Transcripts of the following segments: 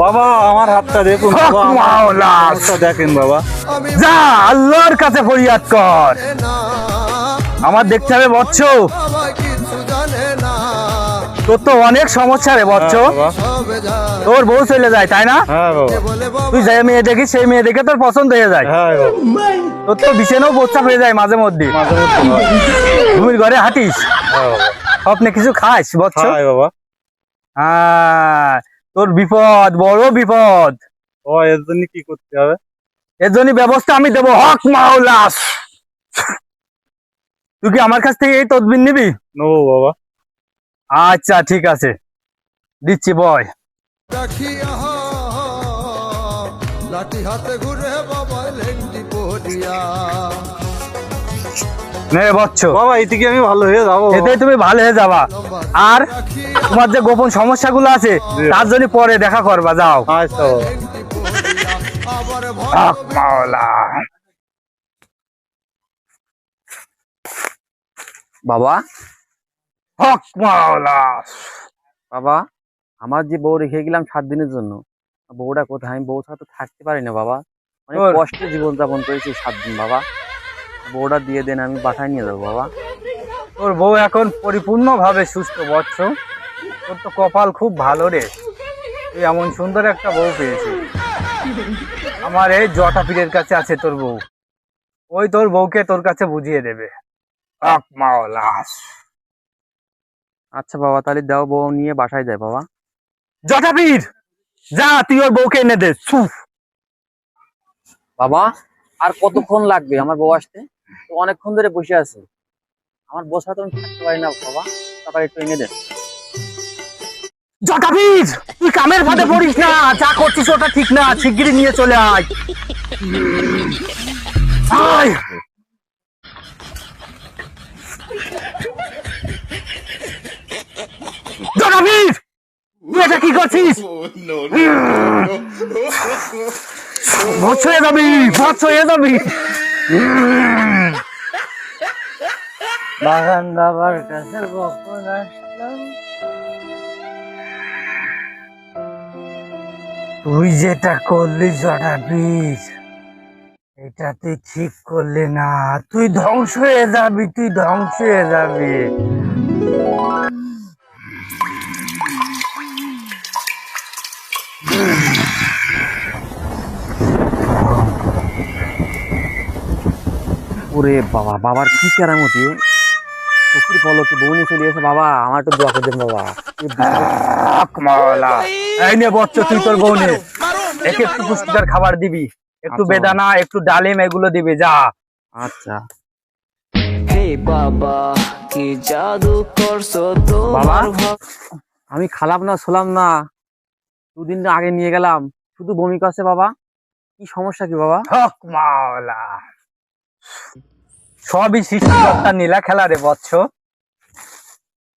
বাবা আমার হাতটা দেখুন, দেখেন বাবা, যা আল্লাহর কাছে ফরিয়াদ কর। আমার দেখতে হবে বচ্চ, তোর তো অনেক সমস্যা রে বচ্চ। তোর বউ চলে যায় তাই না? হ্যাঁ বাবা। তুই যে মেয়ে দেখিস সেই মেয়ে দেখে তোর পছন্দ হয়ে যায়। হ্যাঁ বাবা। তোর তো বিছানাও প্রস্তাব হয়ে যায় মাঝে মধ্যে। ঘুমির ঘরে হাঁটিস, হ্যাঁ বাবা। স্বপ্নে কিছু খাস বচ্চ? হ্যাঁ বাবা। তোর বিপদ, বড় বিপদ। ও এর জন্য কি করতে হবে? এর জন্য ব্যবস্থা আমি দেবো। হক মাওলা। তুই কি আমার কাছ থেকে এই তদবির নিবি? নেবো বাবা। আচ্ছা ঠিক আছে, দিচ্ছি বয়। লাঠি হাতে ঘুরে বাবা লেংটি পড়িয়া। নে বচ্চ, বাবা এদিকে আমি ভালো হয়ে যাবো। এতেই তুমি ভালো হয়ে যাবা। আর তোমার যে গোপন সমস্যাগুলো আছে তার জন্য পরে দেখা করবা, যাও। আচ্ছা বাবা। হক মাওলা। বাবা, হক মাওলা। বাবা, আমার যে বউ রেখে গেলাম 7 দিনের জন্য, বউটা কোথায়? আমি বউ ছাড়া তো থাকতে পারি না বাবা। অনেক তোর- কষ্টে জীবন যাপন করেছি 7 দিন বাবা। বউটা দিয়ে দেন, আমি বাসায় নিয়ে যাবো বাবা। তোর বউ এখন পরিপূর্ণ ভাবে সুস্থ বচ্চ। তোর তো কপাল খুব ভালো রে, তুই এমন সুন্দর একটা বউ পেয়েছিস। আমার এই জটা পীরের কাছে আছে তোর বউ, ওই তোর বউকে তোর কাছে বুঝিয়ে দেবে। হক মাওলা। আচ্ছা বাবা, তাহলে দাও, বউ নিয়ে বাসায় যায় বাবা। জটা পীর, যা তুই ওর বউকে এনে দে। ছুফ। বাবা, আর কতক্ষণ লাগবে আমার বউ আসতে? তো অনেকক্ষণ ধরে বসে আছে। আমার বউ ছাড়া তো আমি থাকতে পারি না বাবা, তারপর একটু এনে দেন। জটা পীর, তুই কামের ফাঁদে পড়িস না, যা করছিস ওটা ঠিক না, শিগগিরই নিয়ে চলে আয়। আয়। জটা পীর, তুই এটা কি করছিস? ভৎস হয়ে যাবি, ভৎস হয়ে যাবি। বাগান বাবার কাছে কখন আসলাম? তুই যেটা করলি জটা পীর, এটা তুই ঠিক করলি না। তুই ধ্বংস হয়ে যাবি, তুই ধ্বংস হয়ে যাবি। ওরে বাবা, বাবার কি কেরামতি! চোখের পলকে বউ নিয়ে চলে এসে বাবা, আমার একটু দোয়া করে দেন বাবা। হক মাওলা। এই নে বচ্চ, তুই তোর বউ নে, একে একটু পুষ্টিকর খাবার দিবি, একটু আচ্ছা। বেদানা, একটু ডালিম, এগুলো দিবি, যা। আচ্ছা হে বাবা, কি জাদু করছো বাবা, তোমার আমি খালাম না ছোলাম না, 2 দিন আগে নিয়ে গেলাম, শুধু বমি করছে বাবা। কি সমস্যা কি বাবা? হক মাওলা। সবই সৃষ্টিকর্তার নীলা খেলা রে বৎস।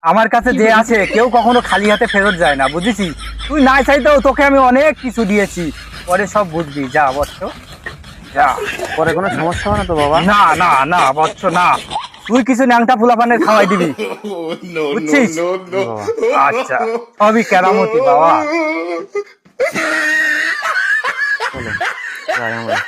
আমার কাছে যে আছে কেউ কখনো খালি হাতে ফেরত যায় না, বুঝেছিস? তুই না চাইতেও তোকে আমি অনেক কিছু দিয়েছি, পরে সব বুঝবি, যা বৎস, যা। পরে কোনো সমস্যা হবে না তো বাবা? না না না বৎস, না। তুই কিছু ন্যাংটা ফুলাপানের খাওয়াই দিবি, বুঝছিস? বাবা, আচ্ছা, সবই কেরামতি বাবা। চলো যাই আমরা।